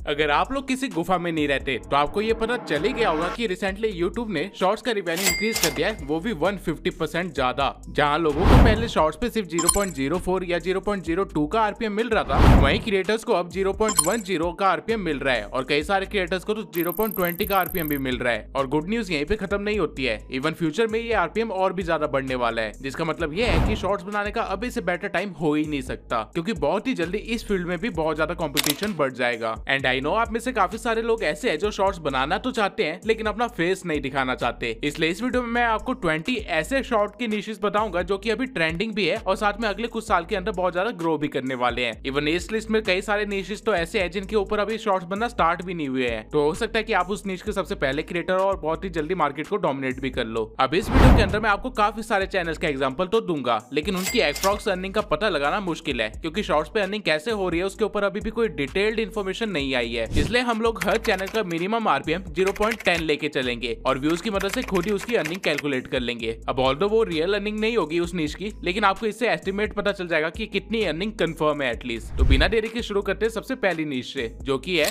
अगर आप लोग किसी गुफा में नहीं रहते तो आपको ये पता चल ही गया होगा कि रिसेंटली यूट्यूब ने शॉर्ट्स का रिवेन्यू इंक्रीज कर दिया है, वो भी 150% ज्यादा। जहां लोगों को पहले शॉर्ट्स पे सिर्फ 0.04 या 0.02 का आरपीएम मिल रहा था, वहीं क्रिएटर्स को अब 0.10 का आरपीएम मिल रहा है और कई सारे क्रिएटर्स को तो 0.20 का आरपीएम भी मिल रहा है। और गुड न्यूज यहीं पे खत्म नहीं होती है, इवन फ्यूचर में ये आरपीएम और भी ज्यादा बढ़ने वाला है, जिसका मतलब ये है कि शॉर्ट्स बनाने का अभी से बेटर टाइम हो ही नहीं सकता, क्योंकि बहुत ही जल्दी इस फील्ड में भी बहुत ज्यादा कंपटीशन बढ़ जाएगा। एंड आई नो आप में से काफी सारे लोग ऐसे हैं जो शॉर्ट्स बनाना तो चाहते हैं लेकिन अपना फेस नहीं दिखाना चाहते। इसलिए इस वीडियो में मैं आपको 20 ऐसे शॉर्ट के निशेस बताऊंगा जो कि अभी ट्रेंडिंग भी है और साथ में अगले कुछ साल के अंदर बहुत ज्यादा ग्रो भी करने वाले हैं। इवन इस लिस्ट में कई सारे निशेस तो ऐसे हैं जिनके ऊपर अभी शॉर्ट्स बनना स्टार्ट भी नहीं हुए हैं, तो हो सकता है कि आप उस निश के सबसे पहले क्रिएटर और बहुत ही जल्दी मार्केट को डोमिनेट भी कर लो। अब इस वीडियो के अंदर मैं आपको काफी सारे चैनल्स का एग्जांपल तो दूंगा, लेकिन उनकी एप्रॉक्स अर्निंग का पता लगाना मुश्किल है, क्योंकि शॉर्ट्स पे अर्निंग कैसे हो रही है उसके ऊपर अभी भी कोई डिटेल्ड इन्फॉर्मेशन नहीं आई है। इसलिए हम लोग हर चैनल का मिनिमम आरपीएम 0.10 लेके चलेंगे और व्यूज की मदद से खुद ही उसकी अर्निंग कैलकुलेट कर लेंगे। अब ऑल्दो वो रियल अर्निंग नहीं होगी उस निश की, लेकिन आपको इससे एस्टिमेट पता चल जाएगा कि कितनी अर्निंग कंफर्म है एटलीस्ट। तो बिना देरी के शुरू करते हैं सबसे पहली निश से, जो कि है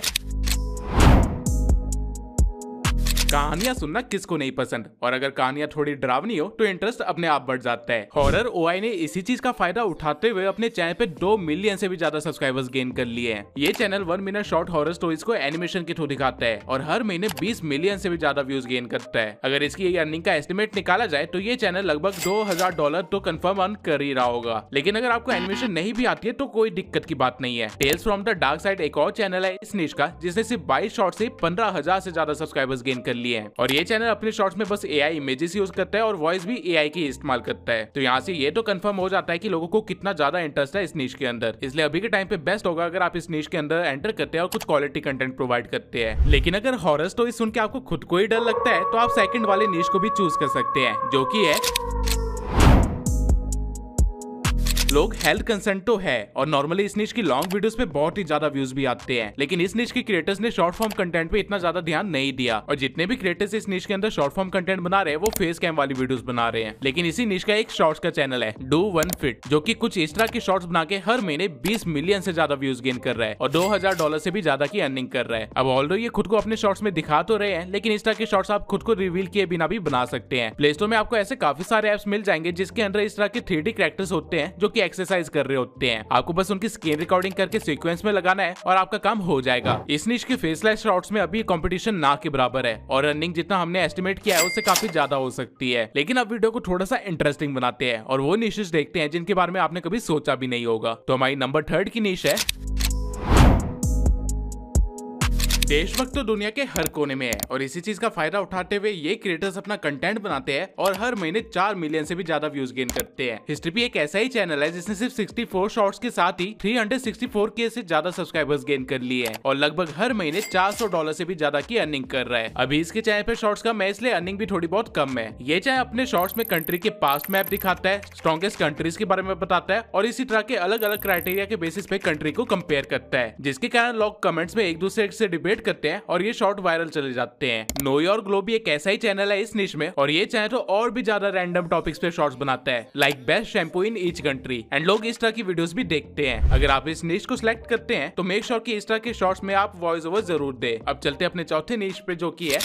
कहानियां सुनना किसको नहीं पसंद, और अगर कहानियां थोड़ी डरावनी हो तो इंटरेस्ट अपने आप बढ़ जाता है। हॉरर ओआई ने इसी चीज का फायदा उठाते हुए अपने चैनल पे 2 मिलियन से भी ज्यादा सब्सक्राइबर्स गेन कर लिए हैं। ये channel 1 minute short horror stories को एनिमेशन के थ्रू दिखाता है और हर महीने 20 मिलियन से भी ज्यादा व्यूज गेन करता है। अगर इसकी अर्निंग का एस्टिमेट निकाला जाए तो ये चैनल लगभग $2000 तो कंफर्म अर्न कर ही रहा होगा। लेकिन अगर आपको एनिमेशन नहीं भी आती है तो कोई दिक्कत की बात नहीं है। Tales from the dark side एक और चैनल है इस निश का, जिसने सिर्फ 22 शॉर्ट से 15,000 से ज्यादा सब्सक्राइबर्स गेन कर लिए हैं। और ये चैनल अपने शॉर्ट्स में बस एआई इमेजेस यूज करता है और वॉइस भी एआई की इस्तेमाल करता है। तो यहाँ से ये तो कंफर्म हो जाता है कि लोगों को कितना ज्यादा इंटरेस्ट है इस निश के अंदर। इसलिए अभी के टाइम पे बेस्ट होगा अगर आप इस निश के अंदर एंटर करते हैं और कुछ क्वालिटी कंटेंट प्रोवाइड करते हैं। लेकिन अगर हॉरर स्टोरी सुन के आपको खुद को ही डर लगता है तो आप सेकंड वाले निश को भी चूज कर सकते हैं, जो कि है लोग हेल्थ कंसर्न तो है और नॉर्मली इस निश की लॉन्ग वीडियोस पे बहुत ही ज्यादा व्यूज भी आते हैं, लेकिन इस निश के क्रिएटर्स ने शॉर्ट फॉर्म कंटेंट पे इतना ज्यादा ध्यान नहीं दिया और जितने भी क्रिएटर्स इस निश के अंदर शॉर्ट फॉर्म कंटेंट बना रहे हैं वो फेस कैम वाली वीडियोस बना रहे हैं। लेकिन इसी निश का एक शॉर्ट्स का चैनल है डू वन फिट, जो कि कुछ इस तरह के शॉर्ट्स बना के हर महीने 20 मिलियन से ज्यादा व्यूज गेन कर रहा है और $2000 से भी ज्यादा की अर्निंग कर रहा है। अब ऑल्दो ये खुद को अपने शॉर्ट्स में दिखा तो रहे हैं, लेकिन इस तरह के शॉर्ट्स आप खुद को रिवील किए बिना भी बना सकते हैं। प्ले स्टोर में आपको ऐसे काफी सारे एप्स मिल जाएंगे जिसके अंदर इस तरह के 3D कैरेक्टर्स होते हैं जो कि एक्सरसाइज कर रहे होते हैं। आपको बस उनकी स्क्रीन रिकॉर्डिंग करके सीक्वेंस में लगाना है और आपका काम हो जाएगा। इस निश के फेसलेस शॉर्ट्स में अभी कंपटीशन ना के बराबर है और अर्निंग जितना हमने एस्टिमेट किया है उससे काफी ज्यादा हो सकती है। लेकिन अब वीडियो को थोड़ा सा इंटरेस्टिंग बनाते हैं और वो निशेस देखते हैं जिनके बारे में आपने कभी सोचा भी नहीं होगा। तो हमारी नंबर 3 की निश है देशभक्त तो दुनिया के हर कोने में है और इसी चीज का फायदा उठाते हुए ये क्रिएटर्स अपना कंटेंट बनाते हैं और हर महीने 4 मिलियन से भी ज्यादा व्यूज गेन करते हैं। हिस्ट्री भी एक ऐसा ही चैनल है जिसने सिर्फ 64 शॉर्ट्स के साथ ही 364K से ज्यादा सब्सक्राइबर्स गेन कर लिए हैं और लगभग हर महीने $400 से भी ज्यादा की अर्निंग कर रहा है। अभी इसके चैनल पे शॉर्ट्स का मैं इसलिए अर्निंग भी थोड़ी बहुत कम है। ये चैनल अपने शॉर्ट्स में कंट्री के पास्ट मैप दिखाता है, स्ट्रॉन्गेस्ट कंट्रीज के बारे में बताता है और इसी तरह के अलग अलग क्राइटेरिया के बेसिस पे कंट्री को कंपेयर करता है, जिसके कारण लोग कमेंट्स में एक दूसरे से डिबेट करते हैं और ये शॉर्ट वायरल चले जाते हैं। नो योर ग्लो भी एक ऐसा ही चैनल है इस निश में और ये चैनल तो और भी ज्यादा रैंडम टॉपिक्स पे शॉर्ट्स बनाता है, like best shampoo in each country, and लोग इस तरह की वीडियोस भी देखते हैं। अगर आप इस निश को सिलेक्ट करते हैं तो मेक श्योर कि इस तरह के शॉर्ट्स में आप वॉइस ओवर जरूर दे। अब चलते हैं अपने चौथे निश पे, जो की है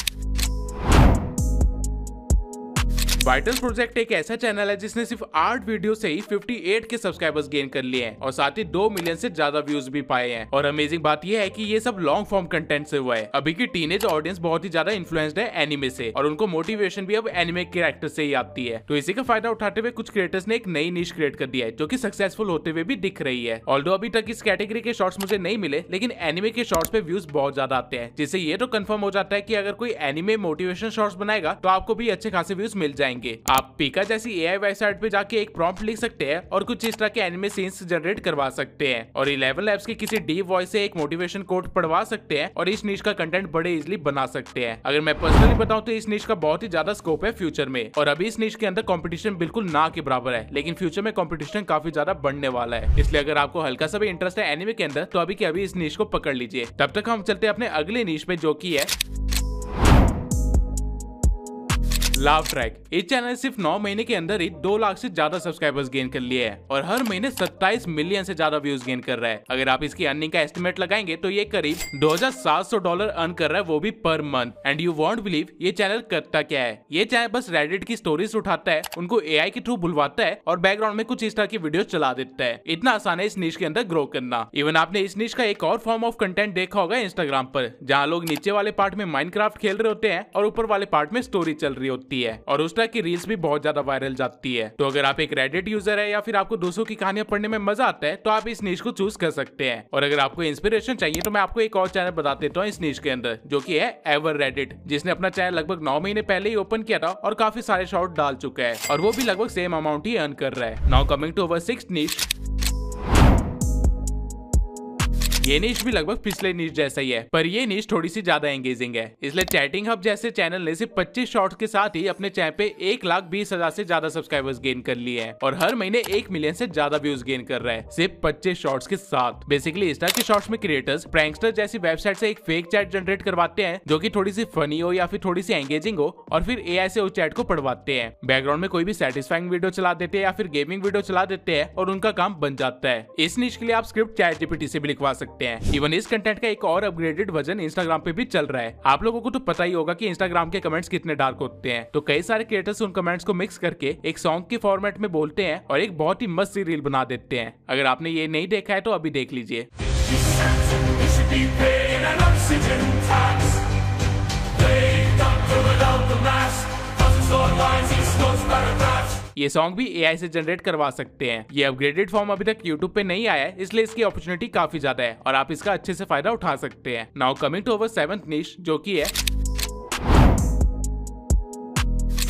वाइटल्स प्रोजेक्ट। एक ऐसा चैनल है जिसने सिर्फ 8 वीडियो से ही 58 के सब्सक्राइबर्स गेन कर लिए हैं और साथ ही 2 मिलियन से ज्यादा व्यूज भी पाए हैं। और अमेजिंग बात यह है कि ये सब लॉन्ग फॉर्म कंटेंट से हुआ है। अभी की टीनेज ऑडियंस बहुत ही ज्यादा इन्फ्लुएंस्ड है एनिमे से और उनको मोटिवेशन भी अब एनिमे कैरेक्टर से ही आती है। तो इसी का फायदा उठाते हुए कुछ क्रिएटर्स ने एक नई निश क्रिएट कर दिया है जो कि सक्सेसफुल होते हुए भी दिख रही है। ऑल्दो अभी तक इस कैटेगरी के शॉर्ट्स मुझे नहीं मिले, लेकिन एनिमे के शॉर्ट्स पे व्यूज बहुत ज्यादा आते हैं, जिससे ये तो कंफर्म हो जाता है कि अगर कोई एनिमे मोटिवेशन शॉर्ट्स बनाएगा तो आपको भी अच्छे खासे व्यूज मिल जाएंगे। आप पिका जैसी एआई वेबसाइट पे जाके एक प्रॉम्प्ट लिख सकते हैं और कुछ इस तरह के एनिमे सीन्स जनरेट करवा सकते हैं और 11 लैब्स के किसी डीप वॉइस से एक मोटिवेशन कोट पढ़वा सकते हैं और इस निश का कंटेंट बड़े इजीली बना सकते हैं। अगर मैं पर्सनली बताऊं तो इस निश का बहुत ही ज्यादा स्कोप है फ्यूचर में और अभी इस निश के अंदर कंपटीशन बिल्कुल ना के बराबर है, लेकिन फ्यूचर में कंपटीशन काफी ज्यादा बढ़ने वाला है। इसलिए अगर आपको हल्का सा भी इंटरेस्ट है एनिमे के अंदर तो अभी के अभी इस निश को पकड़ लीजिए। तब तक हम चलते हैं अपने अगले निश पे, जो की है लाफ ट्रैक, इस चैनल ने सिर्फ 9 महीने के अंदर ही 2 लाख से ज्यादा सब्सक्राइबर्स गेन कर लिए हैं और हर महीने 27 मिलियन से ज्यादा व्यूज गेन कर रहा है। अगर आप इसकी अर्निंग का एस्टिमेट लगाएंगे तो ये करीब $2700 अर्न कर रहा है, वो भी per month. And you won't believe ये चैनल करता क्या है। ये चैनल बस रेडिट की स्टोरीज उठाता है, उनको एआई के थ्रू बुलवाता है और बैकग्राउंड में कुछ इस तरह की वीडियो चला देता है। इतना आसान है इस निश के अंदर ग्रो करना। इवन आपने इस निश का एक और फॉर्म ऑफ कंटेंट देखा होगा इंस्टाग्राम पर, जहाँ लोग नीचे वाले पार्ट में माइनक्राफ्ट खेल रहे होते हैं और ऊपर वाले पार्ट में स्टोरी चल रही होती है और उस तरह की रील्स भी बहुत ज्यादा वायरल जाती है। तो अगर आप एक रेडिट यूजर है या फिर आपको दूसरों की कहानियां पढ़ने में मजा आता है तो आप इस निश को चूज कर सकते हैं। और अगर आपको इंस्पिरेशन चाहिए तो मैं आपको एक और चैनल बता देता हूँ इस निश के अंदर, जो कि है एवर रेडिट, जिसने अपना चैनल लगभग 9 महीने पहले ही ओपन किया था और काफी सारे शॉर्ट डाल चुका है और वो भी लगभग सेम अमाउंट ही अर्न कर रहा है। Now coming to our sixth niche. ये निश भी लगभग पिछले निश जैसा ही है, पर ये निश थोड़ी सी ज्यादा एंगेजिंग है। इसलिए चैटिंग हब जैसे चैनल ने सिर्फ 25 शॉर्ट्स के साथ ही अपने चैनल पे 1,20,000 से ज्यादा सब्सक्राइबर्स गेन कर लिए हैं और हर महीने 1 मिलियन से ज्यादा व्यूज गेन कर रहा है सिर्फ 25 शॉर्ट्स के साथ। बेसिकली इस तरह के शॉर्ट्स में क्रिएटर्स प्रैंकस्टर जैसी वेबसाइट से एक फेक चैट जनरेट करवाते हैं जो कि थोड़ी सी फनी हो या फिर थोड़ी सी एंगेजिंग हो और फिर एआई से उस चैट को पढ़वाते हैं। बैकग्राउंड में कोई भी सेटिस्फाइंग वीडियो चला देते हैं या फिर गेमिंग वीडियो चला देते हैं और उनका काम बन जाता है। इस निश के लिए आप स्क्रिप्ट चैट जीपीटी से भी लिखवा सकते हैं। इवन इस कंटेंट का एक और अपग्रेडेड वर्जन इंस्टाग्राम पे भी चल रहा है। आप लोगों को तो पता ही होगा कि इंस्टाग्राम के कमेंट्स कितने डार्क होते हैं, तो कई सारे क्रिएटर्स उन कमेंट्स को मिक्स करके एक सॉन्ग के फॉर्मेट में बोलते हैं और एक बहुत ही मस्त सी रील बना देते हैं। अगर आपने ये नहीं देखा है तो अभी देख लीजिए। ये सॉन्ग भी एआई से जनरेट करवा सकते हैं। ये अपग्रेडेड फॉर्म अभी तक यूट्यूब पे नहीं आया है, इसलिए इसकी अपॉर्चुनिटी काफी ज्यादा है और आप इसका अच्छे से फायदा उठा सकते हैं। Now coming to our seventh niche, जो कि है,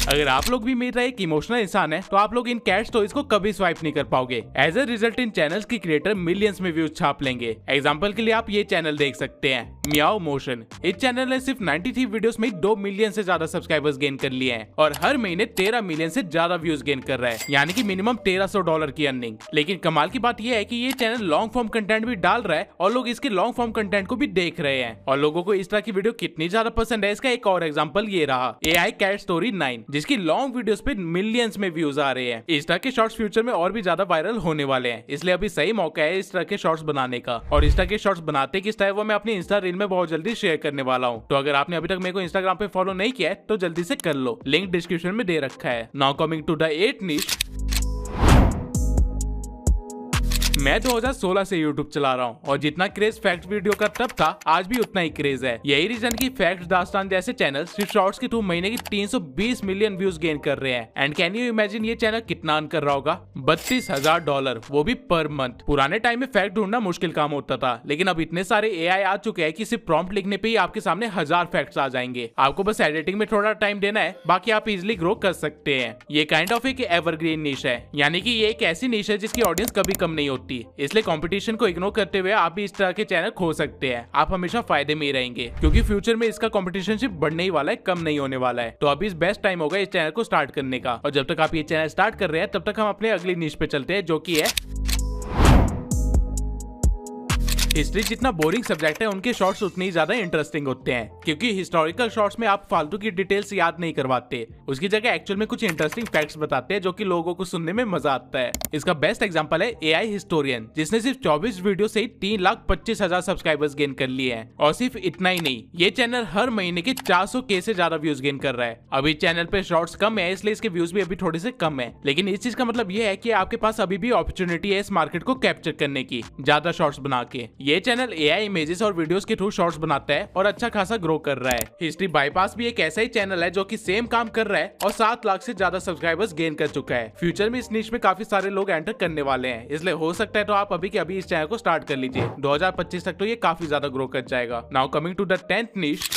अगर आप लोग भी मेरा एक इमोशनल इंसान है तो आप लोग इन कैट स्टोरीज को कभी स्वाइप नहीं कर पाओगे। As a result in channels की क्रिएटर मिलियंस में व्यूज छाप लेंगे। एग्जांपल के लिए आप ये चैनल देख सकते हैं, मियाओ मोशन। इस चैनल ने सिर्फ 93 वीडियोस में 2 मिलियन से ज्यादा सब्सक्राइबर्स गेन कर लिए हैं और हर महीने 13 मिलियन से ज्यादा व्यूज गेन कर रहा है, यानी कि मिनिमम $1300 की अर्निंग। लेकिन कमाल की बात यह है कि ये चैनल लॉन्ग फॉर्म कंटेंट भी डाल रहा है और लोग इसके लॉन्ग फॉर्म कंटेंट को भी देख रहे हैं और लोगों को इस तरह की वीडियो कितनी ज्यादा पसंद है इसका एक और एग्जाम्पल ये रहा, AI कैट स्टोरी 9, जिसकी लॉन्ग वीडियोस पे मिलियंस में व्यूज आ रहे हैं। इस तरह के शॉर्ट्स फ्यूचर में और भी ज्यादा वायरल होने वाले हैं, इसलिए अभी सही मौका है इस तरह के शॉर्ट्स बनाने का। और इस तरह के शॉर्ट्स बनाते किस तरह वो मैं अपनी इंस्टा रील में बहुत जल्दी शेयर करने वाला हूँ। तो अगर आपने अभी तक मेरे को इंस्टाग्राम पे फॉलो नहीं किया है तो जल्दी से कर लो, लिंक डिस्क्रिप्शन में दे रखा है। Now coming to the 8th निश। मैं 2016 से YouTube चला रहा हूँ और जितना क्रेज फैक्ट वीडियो का तब था आज भी उतना ही क्रेज है। यही रीजन की फैक्ट दास्तान जैसे चैनल सिर्फ शॉर्ट्स के थ्रू महीने की 320 मिलियन व्यूज गेन कर रहे हैं। एंड कैन यू इमेजिन ये चैनल कितना अर्न कर रहा होगा? $32,000, वो भी पर मंथ। पुराने टाइम में फैक्ट ढूंढना मुश्किल काम होता था, लेकिन अब इतने सारे AI आ चुके हैं कि सिर्फ प्रॉम्प्ट लिखने पे ही आपके सामने 1000 फैक्ट्स आ जाएंगे। आपको बस एडिटिंग में थोड़ा टाइम देना है, बाकी आप इजिली ग्रो कर सकते हैं। ये काइंड ऑफ एक एवरग्रीन निश है, यानी कि ये एक ऐसी निश है जिसकी ऑडियंस कभी कम नहीं होती। इसलिए कंपटीशन को इग्नोर करते हुए आप भी इस तरह के चैनल खो सकते हैं। आप हमेशा फायदे में ही रहेंगे क्योंकि फ्यूचर में इसका कंपटीशन सिर्फ बढ़ने ही वाला है, कम नहीं होने वाला है। तो अभी इस बेस्ट टाइम होगा इस चैनल को स्टार्ट करने का। और जब तक आप ये चैनल स्टार्ट कर रहे हैं तब तक हम अपने अगली निश पे चलते हैं, जो कि है हिस्ट्री। जितना बोरिंग सब्जेक्ट है उनके शॉर्ट्स उतने ही ज्यादा इंटरेस्टिंग होते हैं, क्योंकि हिस्टोरिकल शॉर्ट्स में आप फालतू की डिटेल्स याद नहीं करवाते, उसकी जगह एक्चुअल में कुछ इंटरेस्टिंग फैक्ट्स बताते हैं जो कि लोगों को सुनने में मजा आता है। इसका बेस्ट एग्जांपल है AI हिस्टोरियन, जिसने सिर्फ 24 वीडियो से ही 3,25,000 सब्सक्राइबर्स गेन कर लिए हैं। और सिर्फ इतना ही नहीं, ये चैनल हर महीने के 400K से ज्यादा व्यूज गेन कर रहा है। अभी चैनल पे शॉर्ट्स कम है इसलिए इसके व्यूज भी अभी थोड़े से कम है, लेकिन इस चीज का मतलब ये है कि आपके पास अभी भी अपॉर्चुनिटी है इस मार्केट को कैप्चर करने की, ज्यादा शॉर्ट्स बना के। ये चैनल AI इमेजेस और वीडियोस के थ्रू शॉर्ट्स बनाता है और अच्छा खासा ग्रो कर रहा है। हिस्ट्री बाईपास भी एक ऐसा ही चैनल है जो कि सेम काम कर रहा है और 7 लाख से ज्यादा सब्सक्राइबर्स गेन कर चुका है। फ्यूचर में इस निश में काफी सारे लोग एंटर करने वाले हैं, इसलिए हो सकता है तो आप अभी के अभी इस चैनल को स्टार्ट कर लीजिए। 2025 तक तो ये काफी ज्यादा ग्रो कर जाएगा। Now coming to the 10th निश।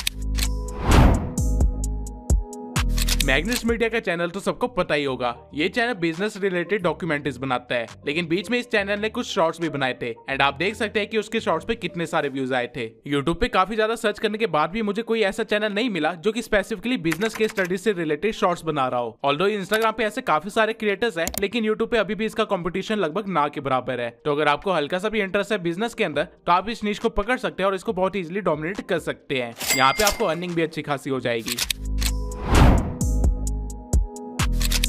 मैग्नस मीडिया का चैनल तो सबको पता ही होगा। ये चैनल बिजनेस रिलेटेड डॉक्यूमेंट्रीज बनाता है, लेकिन बीच में इस चैनल ने कुछ शॉर्ट्स भी बनाए थे एंड आप देख सकते हैं कि उसके शॉर्ट्स पे कितने सारे व्यूज आए थे। यूट्यूब पे काफी ज्यादा सर्च करने के बाद भी मुझे कोई ऐसा चैनल नहीं मिला जो कि स्पेसिफिकली बिजनेस के स्टडीज से रिलेटेड शॉर्ट्स बना रहा हो। ऑल्दो इंस्टाग्राम पे ऐसे काफी सारे क्रिएटर्स हैं, लेकिन यूट्यूब पे अभी भी इसका कंपटीशन लगभग ना के बराबर है। तो अगर आपको हल्का सा भी इंटरेस्ट है बिजनेस के अंदर तो आप इस निश को पकड़ सकते हैं और इसको बहुत इजीली डोमिनेट कर सकते हैं। यहाँ पे आपको अर्निंग भी अच्छी खासी हो जाएगी।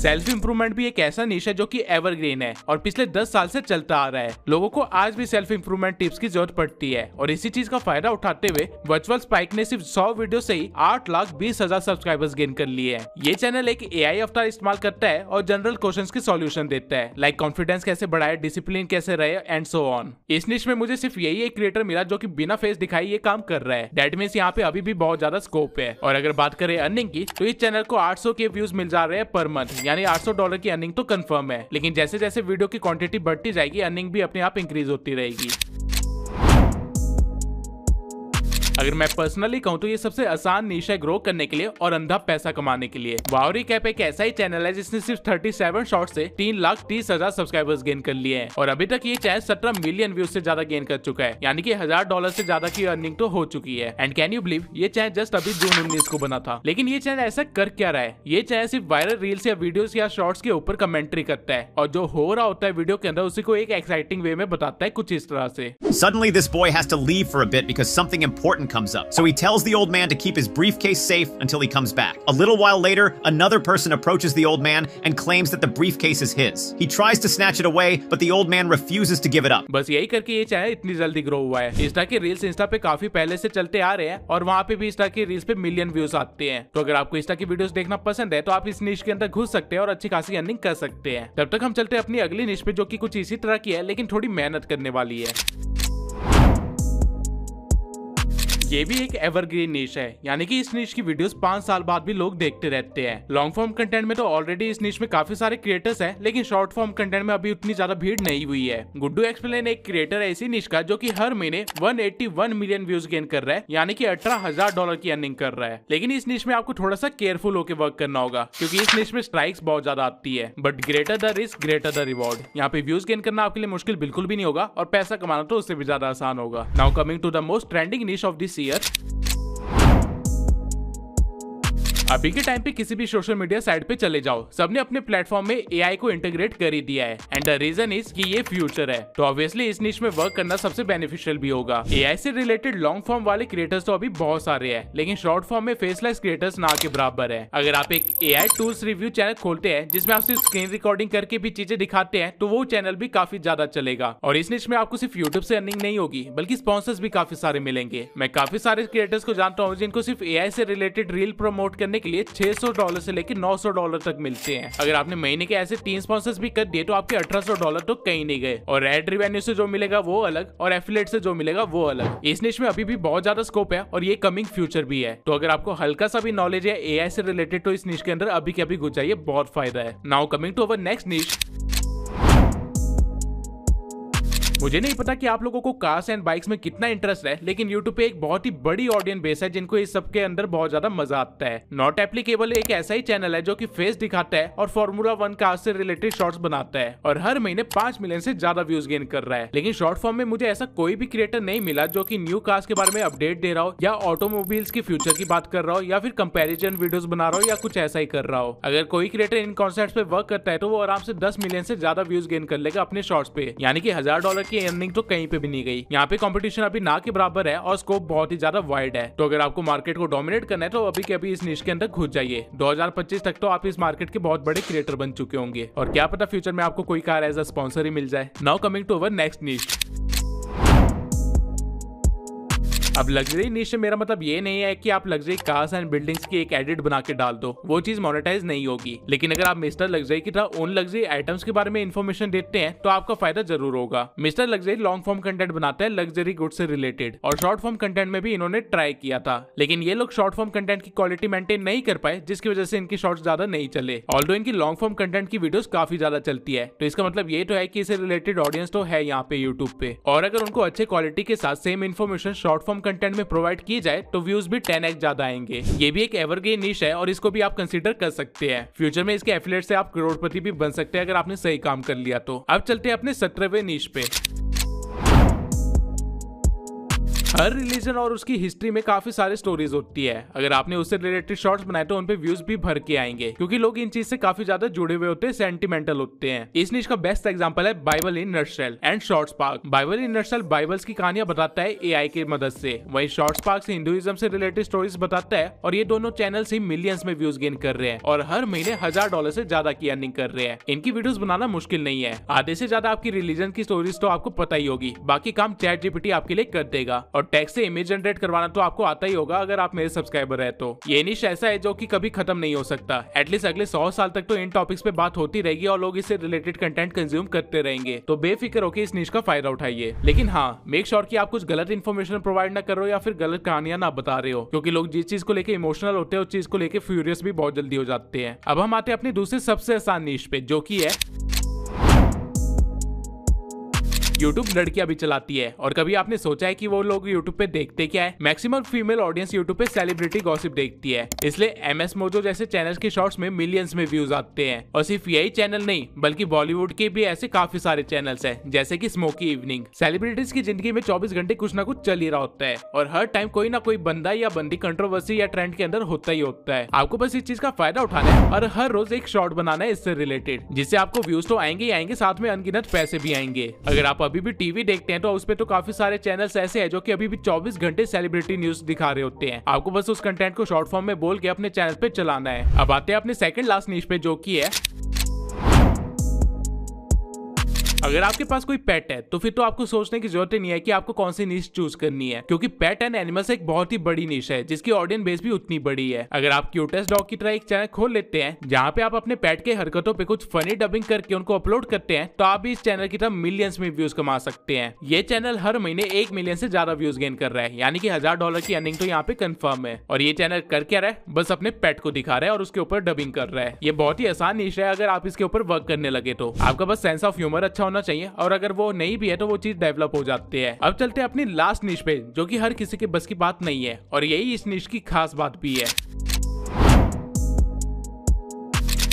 सेल्फ इंप्रूवमेंट भी एक ऐसा निश है जो कि एवरग्रीन है और पिछले 10 साल से चलता आ रहा है। लोगों को आज भी सेल्फ इंप्रूवमेंट टिप्स की जरूरत पड़ती है और इसी चीज का फायदा उठाते हुए वर्चुअल स्पाइक ने सिर्फ 100 वीडियो से ही 8,20,000 सब्सक्राइबर्स गेन कर लिए हैं। ये चैनल एक AI अवतार इस्तेमाल करता है और जनरल क्वेश्चंस के सॉल्यूशन देता है, लाइक कॉन्फिडेंस कैसे बढ़ाए, डिसिप्लिन कैसे रहे एंड सो ऑन। इस निश में मुझे सिर्फ यही एक क्रिएटर मिला जो कि बिना फेस दिखाई ये काम कर रहा है। दैट मींस यहाँ पे अभी भी बहुत ज्यादा स्कोप है। और अगर बात करें अर्निंग की तो इस चैनल को 800 के व्यूज मिल जा रहे हैं पर मंथ, यानी $800 की अर्निंग तो कंफर्म है। लेकिन जैसे जैसे वीडियो की क्वांटिटी बढ़ती जाएगी अर्निंग भी अपने आप इंक्रीज होती रहेगी। अगर मैं पर्सनली कहूं तो ये सबसे आसान नीश है ग्रो करने के लिए और अंधा पैसा कमाने के लिए। वाओ रिकैप एक ऐसा ही चैनल है जिसने सिर्फ 37 शॉर्ट से 3,30,000 सब्सक्राइबर्स गेन कर लिए हैं और अभी तक ये चैनल 17 मिलियन व्यूज से ज्यादा गेन कर चुका है, यानी कि $1,000 से ज्यादा की अर्निंग तो हो चुकी है। एंड कैन यू बिलीव ये चैनल जस्ट अभी जून 19 को बना था। लेकिन ये चैनल ऐसा कर क्या रहा है? ये चैनल सिर्फ वायरल रील्स या वीडियोस या शॉर्ट्स के ऊपर कमेंट्री करता है और जो हो रहा होता है वीडियो के अंदर उसी को एक एक्साइटिंग वे में बताता है, कुछ इस तरह से। Suddenly this boy has to leave for a bit because something important comes up. So he tells the old man to keep his briefcase safe until he comes back. A little while later, another person approaches the old man and claims that the briefcase is his. He tries to snatch it away, but the old man refuses to give it up. बस यही करके ये channel इतनी जल्दी grow हुआ है। Insta के reels Insta पे काफी पहले से चलते आ रहे हैं और वहाँ पे भी इंस्टा की रील्स पे मिलियन व्यूज आते हैं। तो अगर आपको इंस्टा की वीडियोस देखना पसंद है तो आप इस निश के अंदर घुस सकते हैं और अच्छी खासी अर्निंग कर सकते हैं। तब तक हम चलते हैं अपनी अगली निश पे जो कि कुछ इसी तरह की है लेकिन थोड़ी मेहनत करने वाली है। ये भी एक एवरग्रीन निश है, यानी कि इस निश की वीडियोस 5 साल बाद भी लोग देखते रहते हैं। लॉन्ग फॉर्म कंटेंट में तो ऑलरेडी इस निश में काफी सारे क्रिएटर्स हैं, लेकिन शॉर्ट फॉर्म कंटेंट में अभी उतनी ज्यादा भीड़ नहीं हुई है। गुड्डू एक्सप्लेन एक क्रिएटर है इसी निश का जो कि हर महीने 181 मिलियन व्यूज गेन कर रहा है, यानी कि $18,000 की अर्निंग कर रहा है। लेकिन इस निश में आपको थोड़ा सा केयरफुल होकर वर्क करना होगा क्योंकि इस निश में स्ट्राइक्स बहुत ज्यादा आती है, but greater the risk greater the reward. यहाँ पे व्यूज गेन करना आपके लिए मुश्किल बिल्कुल भी नहीं होगा और पैसा कमाना तो उससे भी ज्यादा आसान होगा। Now coming to the most trending niche of this year. अभी के टाइम पे किसी भी सोशल मीडिया साइट पे चले जाओ, सबने अपने प्लेटफॉर्म में AI को इंटीग्रेट कर ही दिया है एंड द रीजन इज कि ये फ्यूचर है। तो ऑब्वियसली इस निश में वर्क करना सबसे बेनिफिशियल भी होगा। AI से रिलेटेड लॉन्ग फॉर्म वाले क्रिएटर्स तो अभी बहुत सारे हैं, लेकिन शॉर्ट फॉर्म में फेसलेस क्रिएटर्स ना के बराबर है। अगर आप एक AI टूल्स रिव्यू चैनल खोलते हैं जिसमें आप सिर्फ स्क्रीन रिकॉर्डिंग करके भी चीजें दिखाते हैं तो वो चैनल भी काफी ज्यादा चलेगा। और इस निश में आपको सिर्फ यूट्यूब से अर्निंग नहीं होगी बल्कि स्पॉन्सर्स भी काफी सारे मिलेंगे। मैं काफी सारे क्रिएटर्स को जानता हूँ जिनको सिर्फ AI से रिलेटेड रील प्रमोट करने के लिए $600 से लेकर $900 तक मिलते हैं। अगर आपने महीने के ऐसे 3 स्पॉन्सर्स भी कर दिए तो आपके $1800 तो कहीं नहीं गए और एड रेवेन्यू से जो मिलेगा वो अलग और एफिलिएट से जो मिलेगा वो अलग। इस निश में अभी भी बहुत ज्यादा स्कोप है और ये कमिंग फ्यूचर भी है। तो अगर आपको हल्का सा भी नॉलेज है AI से रिलेटेड तो इस निश के अंदर अभी के अभी घुस जाइए, बहुत फायदा है। Now coming to our next niche. मुझे नहीं पता कि आप लोगों को कार्स एंड बाइक्स में कितना इंटरेस्ट है, लेकिन YouTube पे एक बहुत ही बड़ी ऑडियंस बेस है जिनको इस सब के अंदर बहुत ज्यादा मजा आता है। नॉट एप्लीकेबल एक ऐसा ही चैनल है जो कि फेस दिखाता है और Formula 1 कार से रिलेटेड शॉर्ट्स बनाता है और हर महीने 5 मिलियन से ज्यादा व्यूज गेन कर रहा है। लेकिन शॉर्ट फॉर्म में मुझे ऐसा कोई भी क्रिएटर नहीं मिला जो कि न्यू कार्स के बारे में अपडेट दे रहा हो या ऑटोमोबाइल्स के फ्यूचर की बात कर रहा हो या फिर कंपेरिजन वीडियोस बना रहा हो या कुछ ऐसा ही कर रहा हो। अगर कोई क्रिएटर इन कॉन्सेप्ट्स पे वर्क करता है तो वो आराम से 10 मिलियन से ज्यादा व्यूज गेन कर लेगा अपने शॉर्ट्स पे, यानी कि $1,000 की अर्निंग तो कहीं पे भी नहीं गई। यहाँ पे कंपटीशन अभी ना के बराबर है और स्कोप बहुत ही ज्यादा वाइड है। तो अगर आपको मार्केट को डोमिनेट करना है तो अभी के अभी इस निश के अंदर घुस जाइए। 2025 तक तो आप इस मार्केट के बहुत बड़े क्रिएटर बन चुके होंगे और क्या पता फ्यूचर में आपको कोई कार एज अ स्पॉन्सर ही मिल जाए। Now coming to our next niche. अब लग्जरी निश से मेरा मतलब ये नहीं है कि आप लग्जरी कार्स एंड बिल्डिंग्स की एक एडिट बना के डाल दो, वो चीज मोनेटाइज नहीं होगी। लेकिन अगर आप मिस्टर लग्जरी की तरह उन लग्जरी आइटम्स के बारे में इन्फॉर्मेशन देते हैं तो आपका फायदा जरूर होगा। Mister luxury long form content बनाता है लग्जरी गुड्स से रिलेटेड और शॉर्ट फॉर्म कंटेंट में भी इन्होंने ट्राई किया था, लेकिन ये लोग शॉर्ट फॉर्म कंटेंट की क्वालिटी मेंटेन नहीं कर पाए जिसकी वजह से इनकी शॉर्ट्स ज्यादा नहीं चले। ऑल्दो इनकी लॉन्ग फॉर्म कंटेंट की वीडियोस काफी ज्यादा चलती है, तो इसका मतलब ये तो है कि इससे रिलेटेड ऑडियंस तो है यहाँ पे यूट्यूब पे। और अगर उनको अच्छे क्वालिटी के साथ same information short form content में प्रोवाइड की जाए तो व्यूज भी 10x ज्यादा आएंगे। ये भी एक एवरग्रीन निश है और इसको भी आप कंसीडर कर सकते हैं। फ्यूचर में इसके एफिलिएट से आप करोड़पति भी बन सकते हैं अगर आपने सही काम कर लिया तो। अब चलते हैं अपने 17वें निश पे। हर रिलीजन और उसकी हिस्ट्री में काफी सारी स्टोरीज होती है। अगर आपने उससे रिलेटेड शॉर्ट्स बनाए तो उन पे व्यूज भी भर के आएंगे, क्योंकि लोग इन चीज से काफी ज्यादा जुड़े हुए होते हैं, सेंटिमेंटल होते हैं। इस निश का बेस्ट एग्जांपल है Bible in nutshell and Shortspark. Bible in nutshell Bibles की कहानियां बताता है एआई की मदद से, वहीं शॉर्ट्सपार्क हिंदुइज्म से रिलेटेड स्टोरीज बताता है, और ये दोनों चैनल्स ही मिलियंस में व्यूज गेन कर रहे हैं और हर महीने $1000 से ज्यादा की अर्निंग कर रहे हैं। इनकी वीडियोस बनाना मुश्किल नहीं है। आधे से ज्यादा आपकी रिलीजन की स्टोरीज तो आपको पता ही होगी, बाकी काम चैट जीपीटी आपके लिए कर देगा। और टेक्स्ट से इमेज जनरेट करवाना तो आपको आता ही होगा अगर आप मेरे सब्सक्राइबर है तो। ये निश ऐसा है जो कि कभी खत्म नहीं हो सकता। एटलीस्ट अगले 100 साल तक तो इन टॉपिक्स पे बात होती रहेगी और लोग इससे रिलेटेड कंटेंट कंज्यूम करते रहेंगे। तो बेफिक्र होकर इस निश का फायदा उठाइए, लेकिन हाँ, मेक श्योर कि आप कुछ गलत इन्फॉर्मेशन प्रोवाइड ना कर रहे हो या फिर गलत कहानियां ना बता रहे हो, क्योंकि लोग जिस चीज को लेकर इमोशनल होते हैं उस चीज को लेकर फ्यूरियस भी बहुत जल्दी हो जाते हैं। अब हम आते हैं अपनी दूसरी सबसे आसान निश पे, जो कि है यूट्यूब लड़कियां भी चलाती है। और कभी आपने सोचा है कि वो लोग यूट्यूब पे देखते क्या है? मैक्सिमम फीमेल ऑडियंस यूट्यूब पे सेलिब्रिटी गॉसिप देखती है, इसलिए MS मोजो जैसे चैनल के शॉर्ट्स में मिलियंस में व्यूज आते हैं। और सिर्फ यही चैनल नहीं, बल्कि बॉलीवुड के भी ऐसे काफी सारे चैनल्स हैं, जैसे कि स्मोकी इवनिंग। सेलिब्रिटीज की जिंदगी में 24 घंटे कुछ ना कुछ चल ही रहा होता है, और हर टाइम कोई ना कोई बंदा या बंदी कंट्रोवर्सी या ट्रेंड के अंदर होता ही होता है। आपको बस इस चीज का फायदा उठाना है और हर रोज एक शॉर्ट बनाना है इससे रिलेटेड, जिससे आपको व्यूज तो आएंगे ही आएंगे, साथ में अनगिनत पैसे भी आएंगे। अगर आप अभी भी टीवी देखते हैं तो उस पे तो काफी सारे चैनल्स ऐसे हैं जो कि अभी भी 24 घंटे सेलिब्रिटी न्यूज दिखा रहे होते हैं। आपको बस उस कंटेंट को शॉर्ट फॉर्म में बोल के अपने चैनल पे चलाना है। अब आते हैं अपने सेकंड लास्ट निश पे, जो कि है अगर आपके पास कोई पेट है तो फिर तो आपको सोचने की जरूरत ही नहीं है कि आपको कौन सी निश चूज करनी है, क्योंकि पेट एंड एनिमल्स एक बहुत ही बड़ी निश है जिसकी ऑडियंस बेस भी उतनी बड़ी है। अगर आप क्यूटेस्ट डॉग की तरह एक चैनल खोल लेते हैं जहां पे आप अपने पेट के हरकतों पे कुछ फनी डबिंग करके उनको अपलोड करते हैं, तो आप भी इस चैनल की तरह मिलियंस में व्यूज कमा सकते हैं। ये चैनल हर महीने 1 मिलियन से ज्यादा व्यूज गेन कर रहा है, यानी कि $1000 की अर्निंग तो यहाँ पे कंफर्म है। और ये चैनल कर क्या रहा है? बस अपने पेट को दिखा रहा है और उसके ऊपर डबिंग कर रहा है। ये बहुत ही आसान निश है अगर आप इसके ऊपर वर्क करने लगे तो। आपका बस सेंस ऑफ ह्यूमर अच्छा होना चाहिए, और अगर वो नहीं भी है तो वो चीज डेवलप हो जाती है। अब चलते हैं अपनी लास्ट निश पे, जो कि हर किसी के बस की बात नहीं है, और यही इस निश की खास बात भी है।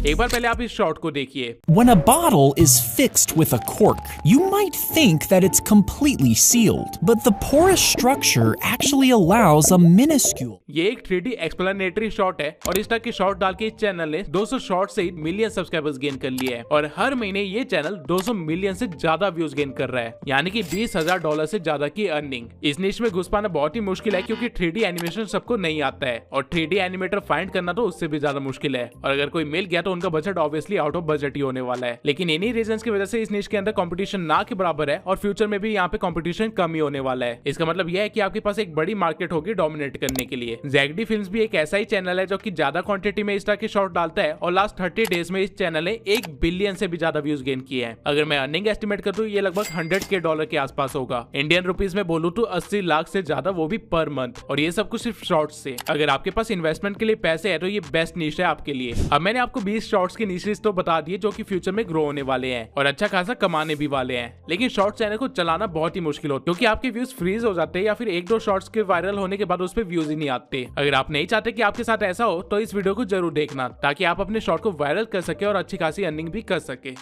एक बार पहले आप इस शॉट को देखिए। When a bottle is fixed with a cork, you might think that it's completely sealed, but the porous structure actually allows a minuscule. ये एक 3D एक्सप्लेनेटरी शॉट है, और इस तरह के शॉट डाल के इस चैनल ने 200 शॉट से ही मिलियन सब्सक्राइबर्स गेन कर लिए हैं, और हर महीने ये चैनल 200 मिलियन से ज्यादा व्यूज गेन कर रहा है, यानी कि $20,000 से ज्यादा की अर्निंग। इस निश में घुस पाना बहुत ही मुश्किल है, क्योंकि 3D एनिमेशन सबको नहीं आता है, और 3D एनिमेटर फाइंड करना तो उससे भी ज्यादा मुश्किल है, और अगर कोई मिल गया तो उनका budget obviously out of budget ही होने वाला है। लेकिन इन्हीं रीजंस की वजह से इस निश के अंदर कंपटीशन ना के बराबर है, और फ्यूचर में भी यहाँ पे कंपटीशन कम ही होने वाला है। इसका मतलब यह है कि आपके पास एक बड़ी मार्केट होगी डोमिनेट करने के लिए। ZD फिल्म्स भी एक ऐसा ही चैनल है जो कि ज्यादा क्वांटिटी में इस तरह के शॉट डालता है, और लास्ट 30 डेज में इस चैनल ने 1 बिलियन से भी ज्यादा व्यूज गेन किए हैं। अगर मैं अर्निंग एस्टिमेट कर दूं, ये लगभग $100K के आसपास होगा। इंडियन रुपीज में बोलूं तो 80 लाख से ज्यादा, वो भी पर मंथ, और ये सब कुछ सिर्फ शॉर्ट्स से। अगर आपके पास इन्वेस्टमेंट के लिए पैसे है तो ये बेस्ट निश है आपके लिए। अब मैंने आपको 20 शॉर्ट्स की निशेस तो बता दिए जो कि फ्यूचर में ग्रो होने वाले हैं और अच्छा खासा कमाने भी वाले हैं, लेकिन शॉर्ट चैनल को चलाना बहुत ही मुश्किल होता है, क्योंकि आपके व्यूज फ्रीज हो जाते हैं या फिर 1-2 शॉर्ट्स के वायरल होने के बाद उस पर व्यूज ही नहीं आते। अगर आप नहीं चाहते कि आपके साथ ऐसा हो तो इस वीडियो को जरूर देखना, ताकि आप अपने शॉर्ट को वायरल कर सके और अच्छी खासी अर्निंग भी कर सके।